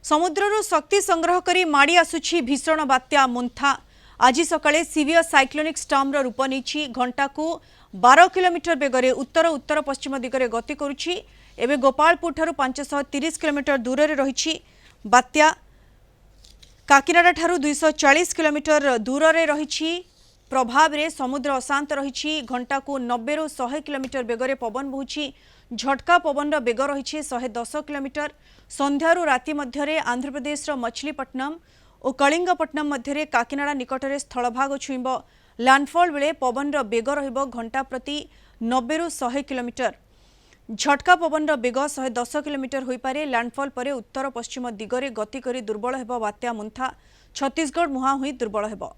समुद्रରୁ शक्ति संग्रह करी माड़ी आसुछि भीषण बात्या मुंथा। आज सकाळे सीवियर साइक्लोनिक स्टॉर्मर रूप नहीं घंटा को 12 किलोमीटर बेगरे उत्तर उत्तर पश्चिम दिगरे गति करुछि। एबे गोपालपुर ठारू 530 किलोमीटर दूर रे रहिछि बात्या। काकीनाडा ठारू 240 किलोमीटर दूर रे रहिछि। प्रभाव रे समुद्र अशांत रहिछि। घंटा को 90 रु 100 किलोमीटर बेगरे पवन बहुछि। झटका पवन बेग रही 110 किलोमीटर। संध्यारू राति मध्य आंध्र प्रदेश मछलीपट्टनम और कलिंगपट्टनम मध्य काकीनाडा निकटरे स्थलभाग छुईब। लैंडफॉल बेले पवन बेग रहिबो घंटा प्रति 90 रु 100 किलोमीटर। झटका पवन बेग 110 किलोमीटर हो पारे। लैंडफॉल पर उत्तर पश्चिम दिगरे गति करी दुर्बल हेबो बात्या मुंथा। छत्तीसगढ़ मुहां हुई दुर्बल हेबो।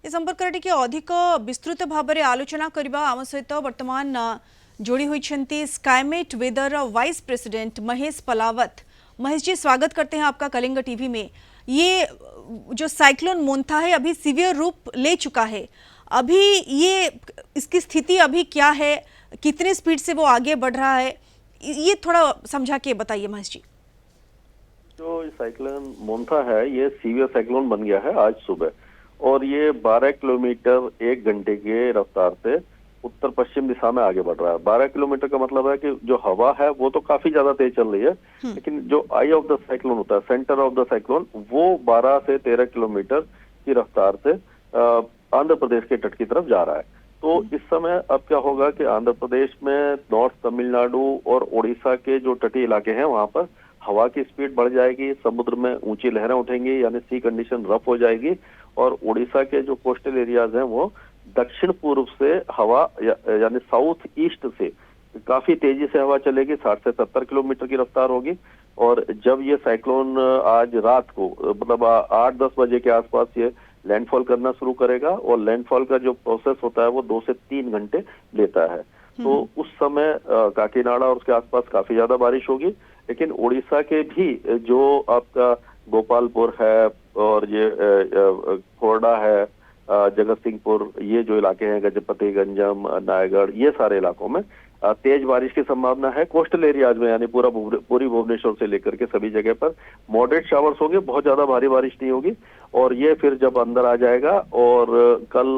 ए संपर्क टिके अधिक विस्तृत भाव में आलोचना करबा आम सहित वर्तमान जोड़ी होइछंती Skymet weather vice president Mahesh Palawat. Mahesh ji, स्वागत करते हैं आपका कलिंग टीवी में। ये जो साइक्लोन मोंथा है अभी सीवियर रूप ले चुका है। अभी ये इसकी स्थिति अभी क्या है, कितने स्पीड से वो आगे बढ़ रहा है, ये थोड़ा समझा के बताइए महेश जी। जो साइक्लोन मोंथा है ये सीवियर साइक्लोन बन गया है आज सुबह और ये 12 किलोमीटर एक घंटे के रफ्तार से उत्तर पश्चिम दिशा में आगे बढ़ रहा है। 12 किलोमीटर का मतलब है कि जो हवा है वो तो काफी ज्यादा तेज चल रही है, लेकिन जो आई ऑफ द साइक्लोन होता है, सेंटर ऑफ द साइक्लोन, वो 12 से 13 किलोमीटर की रफ्तार से आंध्र प्रदेश के तट की तरफ जा रहा है। तो इस समय अब क्या होगा कि आंध्र प्रदेश में नॉर्थ तमिलनाडु और उड़ीसा के जो तटीय इलाके हैं वहां पर हवा की स्पीड बढ़ जाएगी, समुद्र में ऊंची लहरें उठेंगी, यानी सी कंडीशन रफ हो जाएगी। और उड़ीसा के जो कोस्टल एरियाज हैं वो दक्षिण पूर्व से हवा यानी साउथ ईस्ट से काफी तेजी से हवा चलेगी, 60 से 70 किलोमीटर की रफ्तार होगी। और जब ये साइक्लोन आज रात को मतलब 8-10 बजे के आसपास ये लैंडफॉल करना शुरू करेगा और लैंडफॉल का जो प्रोसेस होता है वो 2 से 3 घंटे लेता है। तो उस समय काकीनाडा और उसके आसपास काफी ज्यादा बारिश होगी, लेकिन उड़ीसा के भी जो आपका गोपालपुर है और ये खोरडा है, जगत सिंहपुर, ये जो इलाके हैं गजपति गंजम, नायगढ़, ये सारे इलाकों में तेज बारिश की संभावना है। कोस्टल एरियाज में यानी पूरी भुवनेश्वर से लेकर के सभी जगह पर मॉडरेट शावर्स होंगे, बहुत ज्यादा भारी बारिश नहीं होगी। और ये फिर जब अंदर आ जाएगा और कल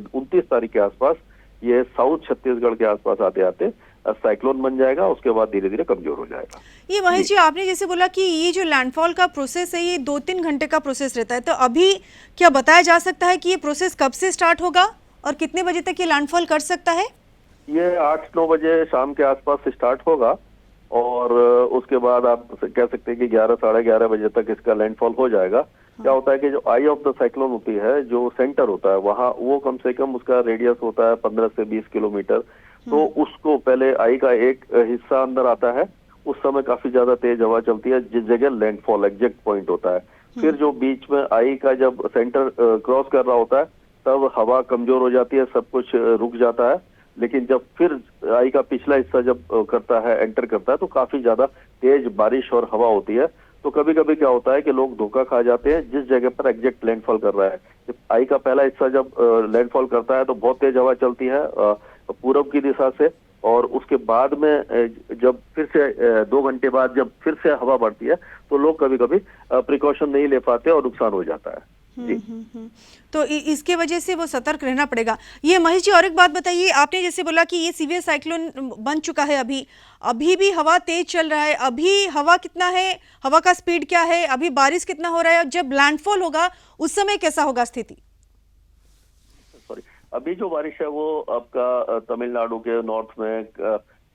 29 तारीख के आसपास ये साउथ छत्तीसगढ़ के आसपास आते आते साइक्लोन बन जाएगा, उसके बाद धीरे धीरे कमजोर हो जाएगा। ये महेश जी, आपने जैसे बोला कि ये जो लैंडफॉल का प्रोसेस है ये 2-3 घंटे का प्रोसेस रहता है, तो अभी क्या बताया जा सकता है कि ये प्रोसेस कब से स्टार्ट होगा और कितने बजे तक ये लैंडफॉल कर सकता है? ये 8-9 बजे शाम के आसपास से स्टार्ट होगा और उसके बाद आप कह सकते हैं कि 11-11:30 बजे तक इसका लैंडफॉल हो जाएगा। क्या होता है कि जो आई ऑफ द साइक्लोन होती है, जो सेंटर होता है वहाँ, वो कम से कम उसका रेडियस होता है 15 से 20 किलोमीटर। तो उसको पहले आई का एक हिस्सा अंदर आता है, उस समय काफी ज्यादा तेज हवा चलती है जिस जगह लैंडफॉल एग्जैक्ट पॉइंट होता है। फिर जो बीच में आई का जब सेंटर क्रॉस कर रहा होता है तब हवा कमजोर हो जाती है, सब कुछ रुक जाता है। लेकिन जब फिर आई का पिछला हिस्सा जब करता है, एंटर करता है, तो काफी ज्यादा तेज बारिश और हवा होती है। तो कभी कभी क्या होता है कि लोग धोखा खा जाते हैं जिस जगह पर एग्जैक्ट लैंडफॉल कर रहा है। जब आई का पहला हिस्सा जब लैंडफॉल करता है तो बहुत तेज हवा चलती है पूरब की दिशा से, और उसके बाद में जब फिर से 2 घंटे बाद जब फिर से हवा बढ़ती है तो लोग कभी कभी प्रिकॉशन नहीं ले पाते और नुकसान हो जाता है। तो इसके वजह से वो सतर्क रहना पड़ेगा। ये महेश जी, और एक बात बताइए, आपने जैसे बोला कि ये सीवियर साइक्लोन बन चुका है, अभी भी हवा तेज चल रहा है, अभी हवा कितना है, हवा का स्पीड क्या है, अभी बारिश कितना हो रहा है, और जब लैंडफॉल होगा उस समय कैसा होगा स्थिति? अभी जो बारिश है वो आपका तमिलनाडु के नॉर्थ में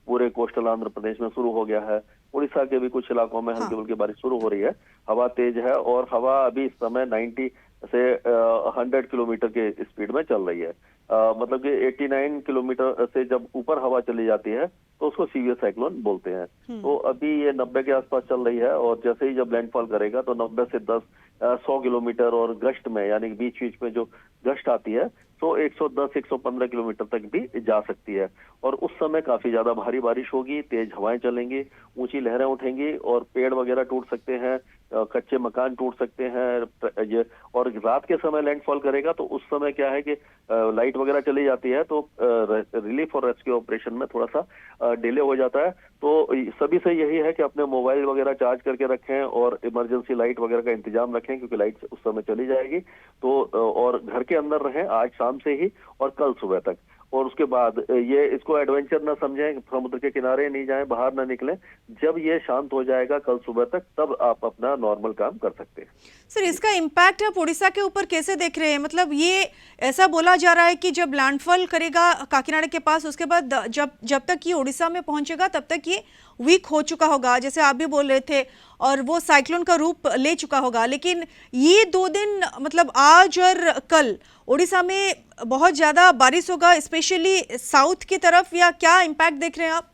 पूरे कोस्टल आंध्र प्रदेश में शुरू हो गया है। उड़ीसा के भी कुछ इलाकों में हल्की फुल्की बारिश शुरू हो रही है। हवा तेज है और हवा अभी इस समय 90 से 100 किलोमीटर के स्पीड में चल रही है। मतलब कि 89 किलोमीटर से जब ऊपर हवा चली जाती है तो उसको सीवियर साइक्लोन बोलते हैं। तो अभी ये 90 के आसपास चल रही है और जैसे ही जब लैंडफॉल करेगा तो 90 से 100 किलोमीटर और गश्त में यानी बीच बीच में जो गश्त आती है तो 110-115 किलोमीटर तक भी जा सकती है। और उस समय काफी ज्यादा भारी बारिश होगी, तेज हवाएं चलेंगी, ऊंची लहरें उठेंगी और पेड़ वगैरह टूट सकते हैं, कच्चे मकान टूट सकते हैं। ये और रात के समय लैंडफॉल करेगा तो उस समय क्या है कि लाइट वगैरह चली जाती है, तो रिलीफ और रेस्क्यू ऑपरेशन में थोड़ा सा डिले हो जाता है। तो सभी से यही है कि अपने मोबाइल वगैरह चार्ज करके रखें और इमरजेंसी लाइट वगैरह का इंतजाम रखें, क्योंकि लाइट उस समय चली जाएगी। तो और घर के अंदर रहें आज शाम से ही और कल सुबह तक। और उसके बाद ये इसको एडवेंचर ना समझें, समुद्र के किनारे नहीं जाएं, बाहर ना निकलें। जब ये शांत हो जाएगा कल सुबह तक, तब आप अपना नॉर्मल काम कर सकते हैं। सर, इसका इम्पैक्ट आप उड़ीसा के ऊपर कैसे देख रहे हैं? मतलब ये ऐसा बोला जा रहा है कि जब लैंडफॉल करेगा काकीनाडा के पास, उसके बाद जब तक ये उड़ीसा में पहुंचेगा तब तक ये वीक हो चुका होगा, जैसे आप भी बोल रहे थे, और वो साइक्लोन का रूप ले चुका होगा। लेकिन ये 2 दिन मतलब आज और कल उड़ीसा में बहुत ज्यादा बारिश होगा, स्पेशली साउथ की तरफ, या क्या इम्पैक्ट देख रहे हैं आप?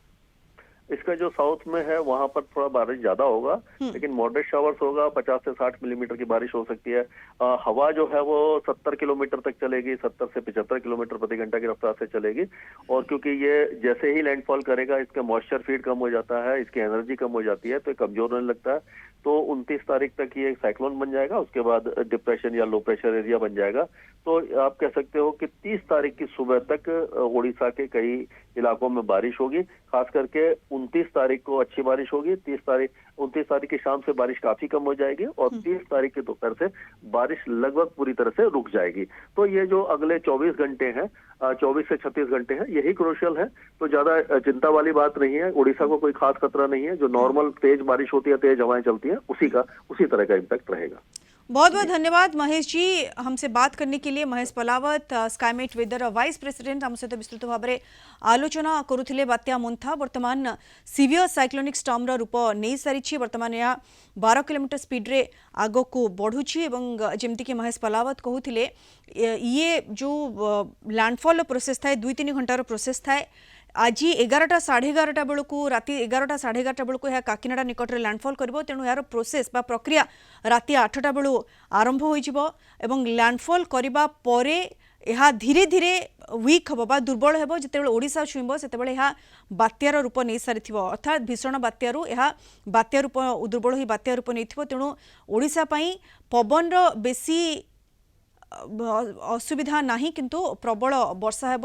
इसका जो साउथ में है वहां पर थोड़ा बारिश ज्यादा होगा, लेकिन मॉडरेट शावर्स होगा। 50 से 60 मिलीमीटर की बारिश हो सकती है। हवा जो है वो 70 किलोमीटर तक चलेगी, 70 से 75 किलोमीटर प्रति घंटा की रफ्तार से चलेगी। और क्योंकि ये जैसे ही लैंडफॉल करेगा, इसका मॉइस्चर फीड कम हो जाता है, इसकी एनर्जी कम हो जाती है, तो ये कमजोर होने लगता है। तो 29 तारीख तक ये साइक्लोन बन जाएगा, उसके बाद डिप्रेशन या लो प्रेशर एरिया बन जाएगा। तो आप कह सकते हो कि 30 तारीख की सुबह तक उड़ीसा के कई इलाकों में बारिश होगी। खास करके 29 तारीख को अच्छी बारिश होगी। 29 तारीख की शाम से बारिश काफी कम हो जाएगी और 30 तारीख के दोपहर से बारिश लगभग पूरी तरह से रुक जाएगी। तो ये जो अगले 24 घंटे हैं, 24 से 36 घंटे हैं, यही क्रूशियल है। तो ज्यादा चिंता वाली बात नहीं है। उड़ीसा को कोई खास खतरा नहीं है। जो नॉर्मल तेज बारिश होती है, तेज हवाएं चलती हैं, उसी तरह का इम्पैक्ट रहेगा। बहुत बहुत धन्यवाद महेश जी, हमसे बात करने के लिए। Mahesh Palawat, Skymet weather vice president, हम सहित विस्तृत भाव में आलोचना करुथिले बात्या मोन्था। वर्तमान सीवियर साइक्लोनिक स्टॉर्मर रूप नहीं सारी। वर्तमान यह 12 किलोमीटर स्पीड रे आग को बढ़ुची। जमती कि महेश पलावत कहते, ये जो लैंडफॉल प्रोसेस था 2-3 घंटार प्रोसेस था। आज 11टा 11:30 बेलू राति 11टा 11:30 बेलू यह काकीनाडा निकट में लैंडफॉल कर। तेणु यार प्रोसेस बा प्रक्रिया राति 8टा बेलू आरंभ हो लैंडफॉल करने परे यह धीरे धीरे वीक हम बा दुर्बल हो। जिते ओडिशा छुईब से बात्यार रूप नहीं सारी, अर्थात भीषण बात्यारू यह बात्या रूप दुर्बल हो बात्या रूप नहीं। तेणु ओडिशा पई पवन बेसी असुविधा नहीं, किंतु प्रबल वर्षा है।